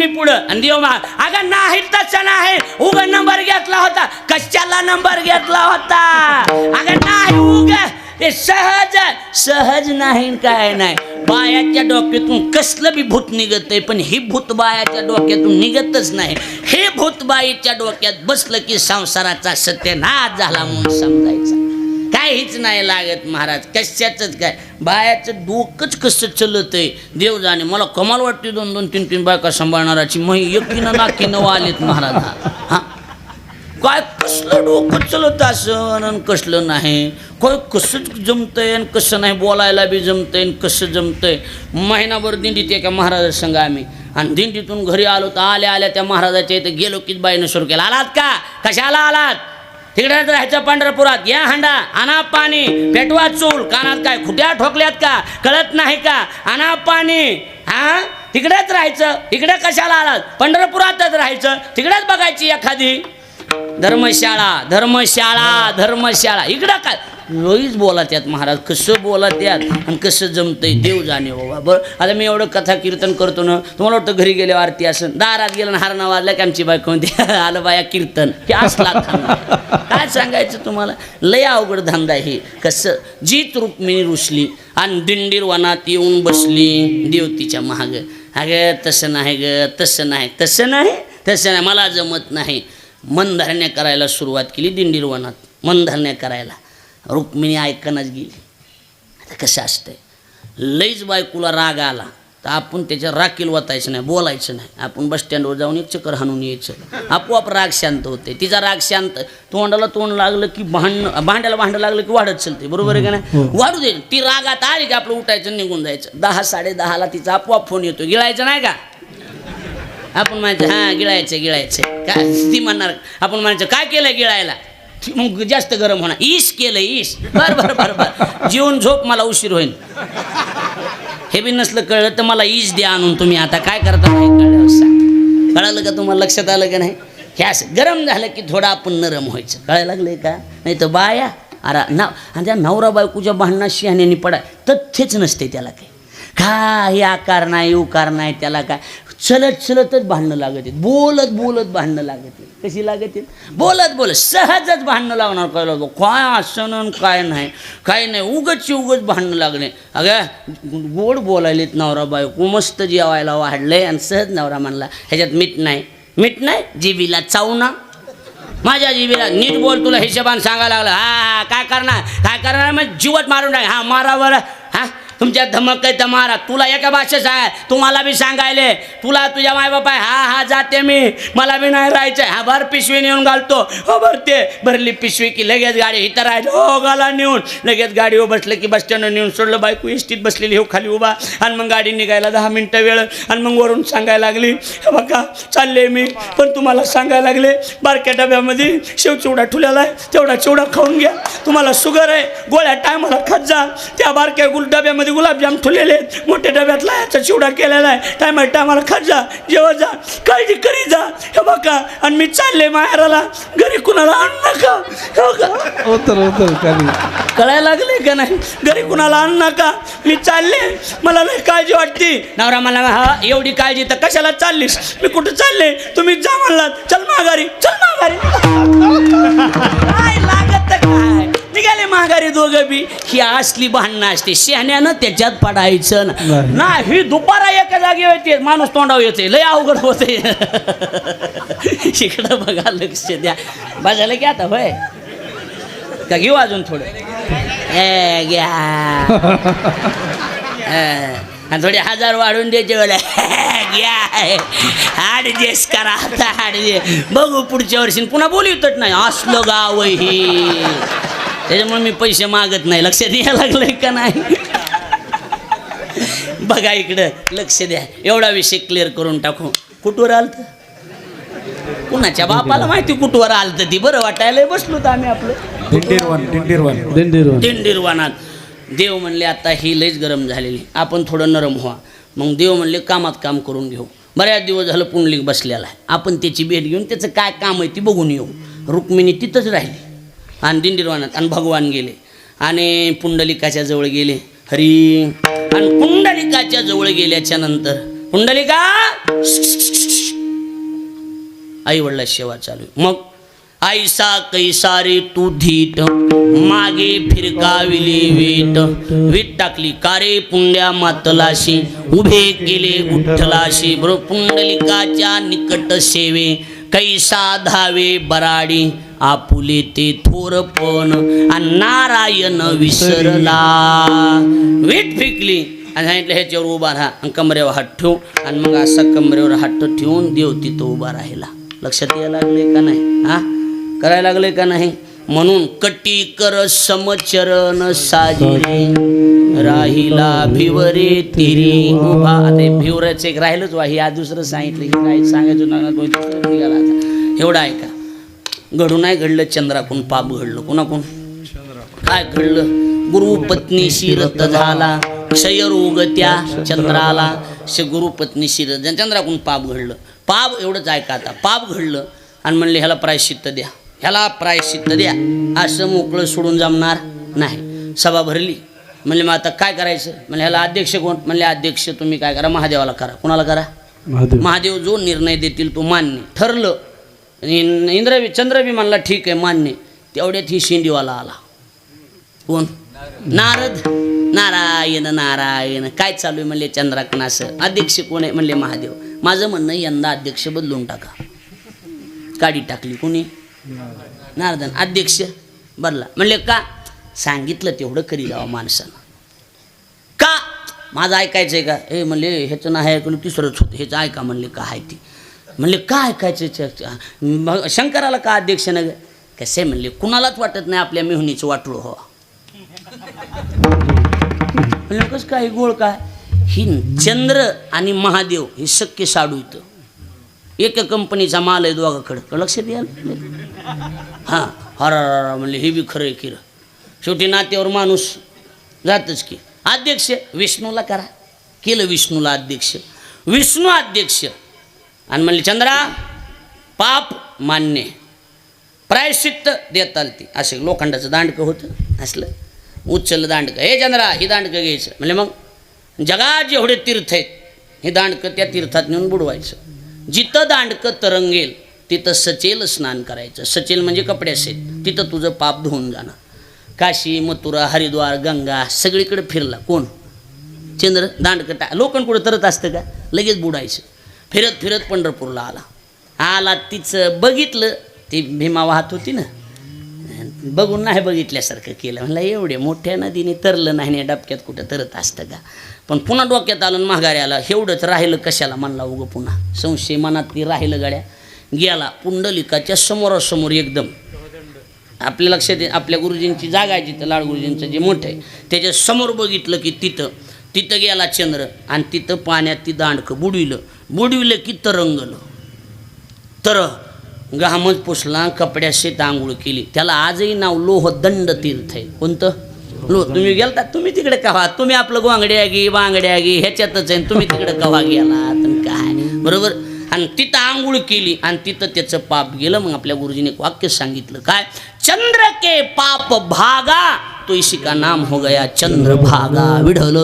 मी पुढं आणि देव माग. अगं नाही तसं नाही, उगा नंबर घेतला होता. कशाला नंबर घेतला होता? अगं नाही उगा ते सहज सहज नाही काय नाही. बायाच्या डोक्यातून कसलं बी भूत निघतंय, पण ही भूत बायाच्या डोक्यातून निघतच नाही. हे भूत बाईच्या डोक्यात बसलं की संसाराचा सत्यनाश झाला म्हणून समजायचा. काहीच नाही लागत महाराज, कशाचंच काय. बायाचं डोकंच कसं चलतंय देव जाणे. मला कमाल वाटते 2-2, 3-3 बायका सांभाळणाराची. मग एकीनं नाकीनं आलेत महाराज. हा काय कसलं डोकं चलत असं आणि कसलं नाही. काय कसं जमतंय आणि कसं नाही. बोलायला बी जमतंय आणि कसं जमतंय. महिनाभर दिंडीत एका महाराजासंग आम्ही, आणि दिंडीतून घरी आलो तर आल्या आल्या त्या महाराजाच्या इथं गेलो की बाईनं सुरू केलं. आलात का? कशाला आलात? तिकडेच राहायचं पंढरपुरात. या हांडा, आणा पाणी, पेटवा चूल. कानात काय खुट्या ठोकल्यात का? कळत नाही का? आणा पाणी. हा तिकडेच राहायचं. इकडे कशाला आलात? पंढरपुरातच राहायचं. तिकडेच बघायची एखादी धर्मशाळा. धर्मशाळा धर्मशाळा इकडं काय लईच बोला त्यात महाराज. कसं बोला त्यात आणि कसं जमतंय देव जाणे बाबा. बरं आता मी एवढं कथा कीर्तन करतो ना, तुम्हाला वाटतं घरी गेल्यावर आरती असं दारात गेलं हारणा वाजला की आमची बायको म्हणते आलं बाया कीर्तन. हे असला काय सांगायचं तुम्हाला. लय अवघड धंदा हे. कसं जीत रुक्मिणी रुसली आणि दिंडीर वनात येऊन बसली देवतीच्या महाग. अगं तसं नाही ग, तसं नाही, तसं नाही, तसं नाही, मला जमत नाही. मनधरण्या करायला सुरुवात केली दिंडीर वनात. मनधरण्या करायला रुक्मिणी ऐकणच गेली. आता कसं असतंय, लईच बायकोला राग आला तर आपण त्याच्या राखील वाचायचं नाही, बोलायचं नाही. आपण बस स्टँडवर जाऊन एक चक्कर हाणून यायचं. आपोआप राग शांत होते. तिचा राग शांत. तोंडाला तोंड लागलं की भांड्याला भांडं लागलं की वाढत चलते. बरोबर आहे का नाही? वाढू दे. ती रागात आली की आपलं उठायचं निघून जायचं. 10-10:30ला तिचा आपोआप फोन येतो. गिळायचं नाही का? आपण म्हणायचं हां गिळायचं गिळायचं. काय ती म्हणणार? आपण म्हणायचं काय केलं गिळायला? मग जास्त गरम होणार. ईश केलं ईश. बरं बरं बरं बरं जेवून झोप, मला उशीर होईल. हे बी नसलं कळलं तर मला ईश द्या आणून. तुम्ही आता काय करता नाही कळलं सांग. कळालं का तुम्हाला? लक्षात आलं का नाही? हे असं गरम झालं की थोडं आपण नरम व्हायचं. कळायला लागलंय का? नाही तर बाया अरे ना, आणि त्या नवरा बायकोच्या भांडणात शहाण्याने पडाय तथ्यच नसते त्याला. काही काही आकार नाही उकार नाही त्याला. काय चलत चलतच भांडणं लागत आहेत. बोलत बोलत भांडणं लागत आहेत. कशी लागत आहेत? बोलत बोलत सहजच भांडणं लागणार. कळलं काय असं काय नाही, काय नाही, उगच भांडणं लागणे. अगं गोड बोलायलेत नवरा बायको, मस्त जेवायला वाढलंय आणि सहज नवरा म्हणला ह्याच्यात मीठ नाही. मीठ नाही जिबीला चावू ना. माझ्या जिबीला नीट बोल, तुला हिशोबान सांगायला लागलं. हा काय करणार मग जीवत मारून टाक. हा मारावर. हा तुमच्या धमक आहे तर मारा. तुला एका भाषेत सांगाय, तुम्हाला बी सांगायले. तुला तुझ्या मायबाप आहे. हा जाते मी, मला बी नाही राहायचं. हा भर पिशवी नेऊन घालतो. हो भरते. भरली पिशवी की लगेच गाडी इथं राहायचं. हो गाला नेऊन लगेच गाडीवर बसलं की बस स्टँडवर नेऊन सोडलं. बायको एसटीत बसलेली हो खाली उभा. आणि मग गाडी निघायला 10 मिनटं वेळ. आणि मग वरून सांगायला लागली बघा चालले मी, पण तुम्हाला सांगायला लागले बारक्या डब्यामध्ये शेव चिवडा ठुलेला आहे, तेवढा चिवडा खाऊन घ्या. तुम्हाला शुगर आहे, गोळ्या टायमाला खात जा. त्या बारक्या डब्यामध्ये गुलाबजाम ठुलेले आहेत, मोठ्या डब्यात लायाचा चिवडा केलेला आहे, टायमाला खात जा, जेवत जा, काळजी करी जा. हे बघा आणि मी चालले माहेराला, घरी कुणाला आणू नका. कळायला लागले का नाही? घरी कुणाला आणू नका, मी चालले, मला नाही काळजी वाटते. नवरा मला हा एवढी काळजी तर कशाला चाललीस? मी कुठं चालले? तुम्ही जा म्हणलात, चल माघारी, चल माघारी. काय लागत काय? निघाले माघारी दोघं बी. ही असली भांडणं असते. शहाण्यानं त्याच्यात पडायचं ना. ही दुपारा एका जागी होते, माणूस तोंडावर येते, लय अवघड होते. इकडं बघा, लक्ष द्या. बघायला की आता होय का घेऊ अजून थोडं? घ्या आणि थोडे 1000 वाढून द्यायचे मला. घ्या ॲडजस्ट करा आता. बघू पुढच्या वर्षी पुन्हा बोलतच नाही. असलं गाव ही, त्याच्यामुळे मी पैसे मागत नाही. लक्षात यायला लागलंय का नाही? बघा इकडं लक्ष द्या. एवढा विषय क्लिअर करून टाकू. कुठवर आलत? कुणाच्या बापाला माहिती कुठवर आलत ती. बरं वाटायला बसलो तर आम्ही आपलं दिंडीरवानात. देव म्हणले आता ही लईच गरम झालेली, आपण थोडं नरम व्हा. मग देव म्हणले कामात काम करून घेऊ. बऱ्याच दिवस झालं पुंडलिक बसलेला आहे, आपण त्याची भेट घेऊन त्याचं काय काम आहे ती बघून येऊ. रुक्मिणी तिथंच राहिली आणि दिंडीरवानात. आणि भगवान गेले आणि पुंडलिकाच्या जवळ गेले. हरी. आणि पुंडलिकाच्या जवळ गेल्याच्या नंतर पुंडलिका आई वडिला सेवा चालू आहे. मग ऐसा कैसा रे तू धीट मागे फिरकाविली वीट वीट टाकली कारे पुंड्या मातलाशी उभे केले विठ्ठलाशी बरोबर पुंडलिकाच्या निकट सेवे कैसा धावे बराडी आपुले ते थोरपण आणि नारायण विसरला. वीट फेकली आणि सांगितलं ह्याच्यावर उभा राहा आणि कमरेवर हात ठेवू आणि मग असा कमरेवर हात ठेवून देव तिथं उभा राहिला. लक्षात यायला लागले का नाही? हा करायला लागले का नाही? म्हणून कटी कर समचरण साजिरे राहिला भिवरे तिरी उभा. आता भिवराचं एक राहिलंच वा, हे आज दुसरं सांगितलं की काय सांगायचं निघाला आता. एवढं आहे का? घडू नाही घडलं चंद्राकून पाप घडलं. कुणाकून काय घडलं? गुरुपत्नी शिरत झाला क्षयरोग त्या चंद्राला. गुरुपत्नी शिरत चंद्राकून पाप घडलं. पाप एवढंच ऐका आता. पाप घडलं आणि म्हणले ह्याला प्रायश्चित्त द्या, ह्याला प्रायश्चित्त द्या. असं मोकळं सोडून जमणार नाही. सभा भरली. म्हणले मग आता काय करायचं? म्हणजे ह्याला अध्यक्ष कोण? म्हणले अध्यक्ष तुम्ही काय करा, महादेवाला करा. कुणाला करा? महादेव जो निर्णय देतील तो मान्य. ठरलं. चंद्र बी म्हणला ठीक आहे मान्य. तेवढ्यात ही शिंडीवाला आला. कोण? नारद. नारायण नारायण काय चालू आहे? म्हणले चंद्राकन असं. अध्यक्ष कोण आहे? म्हणले महादेव. माझं म्हणणं यंदा अध्यक्ष बदलून टाका. काढी टाकली. कोणी? नारदन. अध्यक्ष बदला. म्हणले का? सांगितलं तेवढं करी जावं माणसानं. का? माझं ऐकायचं आहे का? हे म्हणले ह्याचं नाही ऐकलं तिसरंच होतं. ह्याचं ऐका. म्हणले का आहे ती? म्हणले का ऐकायचं? शंकराला का अध्यक्ष न? कसे म्हणले कुणालाच वाटत नाही आपल्या मेहुनीचं वाटलं हो. म्हणलं कसं काय गोळ काय? ही चंद्र आणि महादेव हे शक्य साडू इथं. एका कंपनीचा माल आहे दोघाकडं. लक्षात यायला? हां हरा म्हणले हे बी खरं आहे की. शेवटी नात्यावर माणूस जातच की. अध्यक्ष विष्णूला करा. केलं विष्णूला अध्यक्ष. विष्णू अध्यक्ष. आणि म्हणले चंद्रा पाप मान्य, प्रायश्चित्त देताल ती. असे लोखंडाचं दांडकं होतं असलं उचललं दांडकं. हे चंद्रा ही दांडकं घ्यायचं. म्हणजे मग जगात जेवढे तीर्थ आहेत हे दांडकं त्या तीर्थात नेऊन बुडवायचं. जिथं दांडकं तरंगेल तिथं सचेल स्नान करायचं. सचेल म्हणजे कपडे असेल तिथं तुझं पाप धुवून जाणं. काशी मथुरा हरिद्वार गंगा सगळीकडे फिरला. कोण? चंद्र. दांडकं लोखंड कुठं तरत असतं का? लगेच बुडायचं. फिरत फिरत पंढरपूरला आला. आला तिचं बघितलं. ती भीमा वाहत होती ना, बघून नाही बघितल्यासारखं केलं. म्हणलं एवढे मोठ्या नदीने तरलं नाही डबक्यात कुठं तरत असतं का? पण पुन्हा डोक्यात आलं माघारी आला. एवढंच राहिलं कशाला म्हणला उगं पुन्हा. संशय मनात ती राहिलं गड्या. गेला पुंडलिकाच्या समोरासमोर एकदम. आपल्या लक्षात आपल्या गुरुजींची जागा आहे जिथं लाड गुरुजींचं जे मोठं आहे त्याच्या समोर बघितलं की तिथं गेला चंद्र आणि तिथं पाण्यात ती दांडकं बुडविलं की तरंगलं. तर घामच पुसला कपड्याशी आंघोळ केली. त्याला आजही नाव लोहदंड तीर्थ आहे. कोणतं? तुम्ही गेलता? तुम्ही तिकडे कव्हा? तुम्ही आपलं गोंगड्या गी बांगड्या गी ह्याच्यातच आहे. तुम्ही तिकडे कव्हा गेला काय? बरोबर. आणि तिथं आंघोळ केली आणि तिथं त्याचं पाप गेलं. मग आपल्या गुरुजीने एक वाक्य सांगितलं काय? चंद्र के पाप भागा तो इसी का नाम हो गया चंद्रभागा. विढल